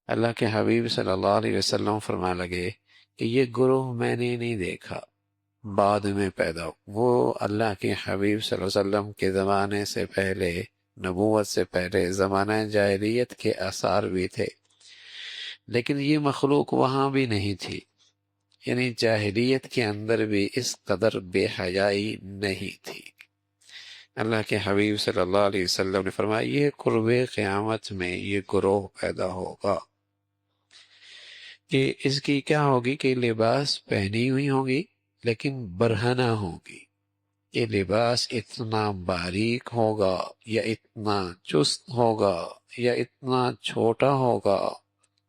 اللہ کے حبیب صلی اللہ علیہ وسلم فرمانے لگے کہ یہ گروہ میں نے نہیں دیکھا، بعد میں پیدا وہ اللہ کے حبیب صلی اللہ علیہ وسلم کے زمانے سے پہلے، نبوت سے پہلے زمانہ جاہلیت کے آثار بھی تھے، لیکن یہ مخلوق وہاں بھی نہیں تھی، یعنی جاہلیت کے اندر بھی اس قدر بے حیائی نہیں تھی۔ اللہ کے حبیب صلی اللہ علیہ وسلم نے فرمایا یہ قرب قیامت میں یہ گروہ پیدا ہوگا کہ اس کی کیا ہوگی کہ لباس پہنی ہوئی ہوگی لیکن برہنہ ہوگی، یہ لباس اتنا باریک ہوگا یا اتنا چست ہوگا یا اتنا چھوٹا ہوگا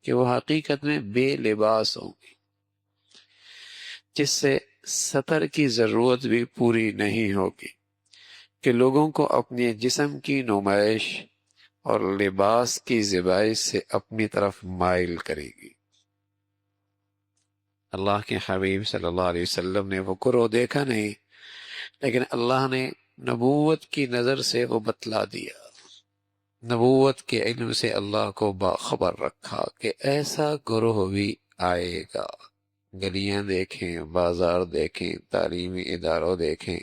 کہ وہ حقیقت میں بے لباس ہوگی، جس سے سطر کی ضرورت بھی پوری نہیں ہوگی، کہ لوگوں کو اپنے جسم کی نمائش اور لباس کی زیبائش سے اپنی طرف مائل کرے گی۔ اللہ کے حبیب صلی اللہ علیہ وسلم نے وہ گروہ دیکھا نہیں، لیکن اللہ نے نبوت کی نظر سے وہ بتلا دیا، نبوت کے علم سے اللہ کو باخبر رکھا کہ ایسا گروہ بھی آئے گا۔ گلیاں دیکھیں، بازار دیکھیں، تعلیمی اداروں دیکھیں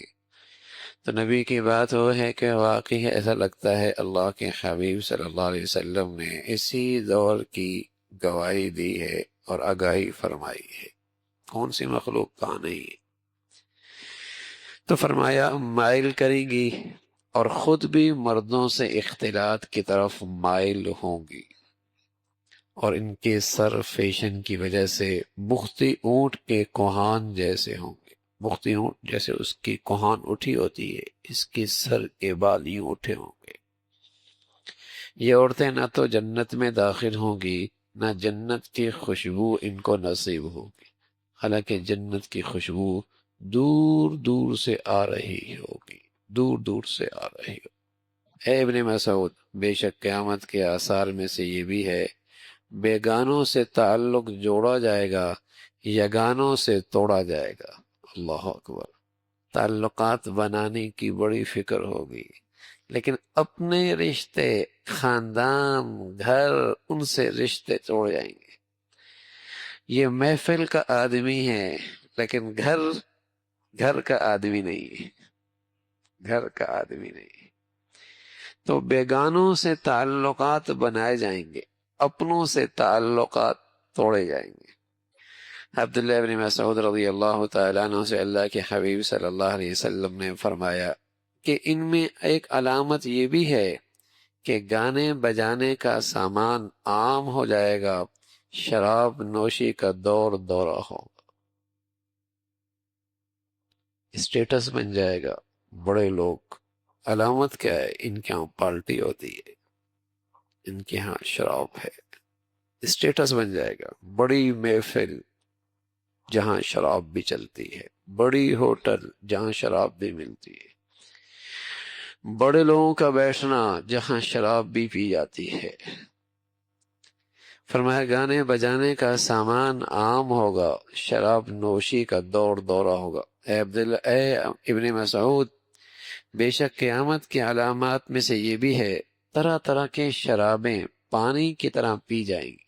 تو نبی کی بات وہ ہے کہ واقعی ایسا لگتا ہے اللہ کے حبیب صلی اللہ علیہ وسلم نے اسی دور کی گواہی دی ہے اور آگاہی فرمائی ہے، کون سی مخلوق کہاں نہیں ہے۔ تو فرمایا مائل کریں گی اور خود بھی مردوں سے اختلاط کی طرف مائل ہوں گی، اور ان کے سر فیشن کی وجہ سے بختی اونٹ کے کوہان جیسے ہوں گے۔ بختی اونٹ جیسے اس کی کوہان اٹھی ہوتی ہے، اس کے سر کے بال یوں اٹھے ہوں گے۔ یہ عورتیں نہ تو جنت میں داخل ہوں گی، نہ جنت کی خوشبو ان کو نصیب ہوگی، حالانکہ جنت کی خوشبو دور دور سے آ رہی ہوگی، دور دور سے آ رہی ہوگی۔ اے ابن مسعود، بے شک قیامت کے آثار میں سے یہ بھی ہے، بیگانوں سے تعلق جوڑا جائے گا، یگانوں سے توڑا جائے گا۔ اللہ اکبر۔ تعلقات بنانے کی بڑی فکر ہوگی، لیکن اپنے رشتے، خاندان، گھر، ان سے رشتے توڑ جائیں گے۔ یہ محفل کا آدمی ہے لیکن گھر کا آدمی نہیں ہے، گھر کا آدمی نہیں ہے۔ تو بیگانوں سے تعلقات بنائے جائیں گے، اپنوں سے تعلقات توڑے جائیں گے۔ عبداللہ بن مسعود رضی اللہ تعالیٰ عنہ سے اللہ کے حبیب صلی اللہ علیہ وسلم نے فرمایا کہ ان میں ایک علامت یہ بھی ہے کہ گانے بجانے کا سامان عام ہو جائے گا، شراب نوشی کا دور دورہ ہوگا، اسٹیٹس بن جائے گا، بڑے لوگ۔ علامت کیا ہے؟ ان کے ہاں پارٹی ہوتی ہے، ان کے ہاں شراب ہے، اسٹیٹس بن جائے گا، بڑی محفل جہاں شراب بھی چلتی ہے، بڑی ہوٹل جہاں شراب بھی ملتی ہے، بڑے لوگوں کا بیٹھنا جہاں شراب بھی پی جاتی ہے۔ فرمایا گانے بجانے کا سامان عام ہوگا، شراب نوشی کا دور دورہ ہوگا۔ اے ابن مسعود، بے شک قیامت کی علامات میں سے یہ بھی ہے، طرح طرح کے شرابیں پانی کی طرح پی جائیں گی۔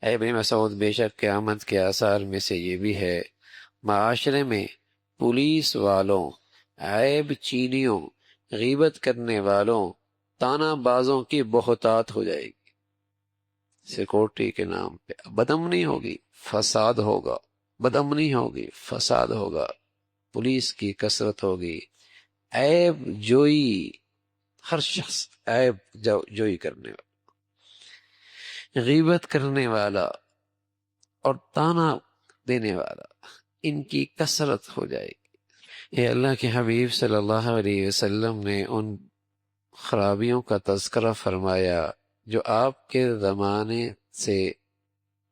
اے ابن مسعود، بے شک قیامت کے آثار میں سے یہ بھی ہے، معاشرے میں پولیس والوں، عیب چینیوں، غیبت کرنے والوں، تانا بازوں کی بہتات ہو جائے گی۔ سیکورٹی کے نام پہ بدامنی ہوگی، فساد ہوگا، بدامنی ہوگی، فساد ہوگا، پولیس کی کثرت ہوگی، عیب جوئی، ہر شخص عیب جوئی کرنے والا، غیبت کرنے والا اور تانا دینے والا، ان کی کثرت ہو جائے گی۔ یہ اللہ کے حبیب صلی اللہ علیہ وسلم نے ان خرابیوں کا تذکرہ فرمایا جو آپ کے زمانے سے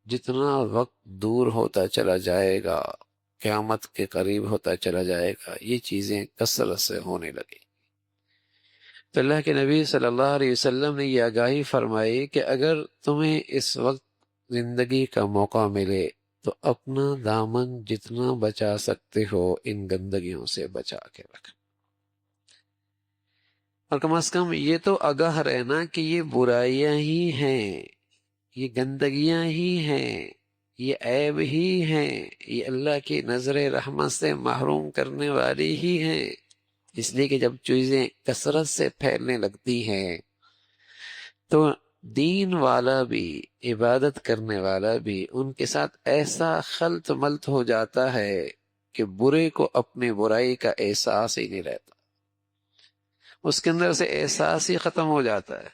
جتنا وقت دور ہوتا چلا جائے گا، قیامت کے قریب ہوتا چلا جائے گا، یہ چیزیں کثرت سے ہونے لگیں۔ تو اللہ کے نبی صلی اللہ علیہ وسلم نے یہ آگاہی فرمائی کہ اگر تمہیں اس وقت زندگی کا موقع ملے تو اپنا دامن جتنا بچا سکتے ہو ان گندگیوں سے بچا کے رکھ۔ اور کم از کم یہ تو آگاہ رہنا کہ یہ برائیاں ہی ہیں، یہ گندگیاں ہی ہیں، یہ عیب ہی ہیں، یہ اللہ کی نظر رحمت سے محروم کرنے والی ہی ہیں۔ اس لیے کہ جب چیزیں کثرت سے پھیلنے لگتی ہیں تو دین والا بھی، عبادت کرنے والا بھی، ان کے ساتھ ایسا خلط ملط ہو جاتا ہے کہ برے کو اپنی برائی کا احساس ہی نہیں رہتا، اس کے اندر سے احساس ہی ختم ہو جاتا ہے۔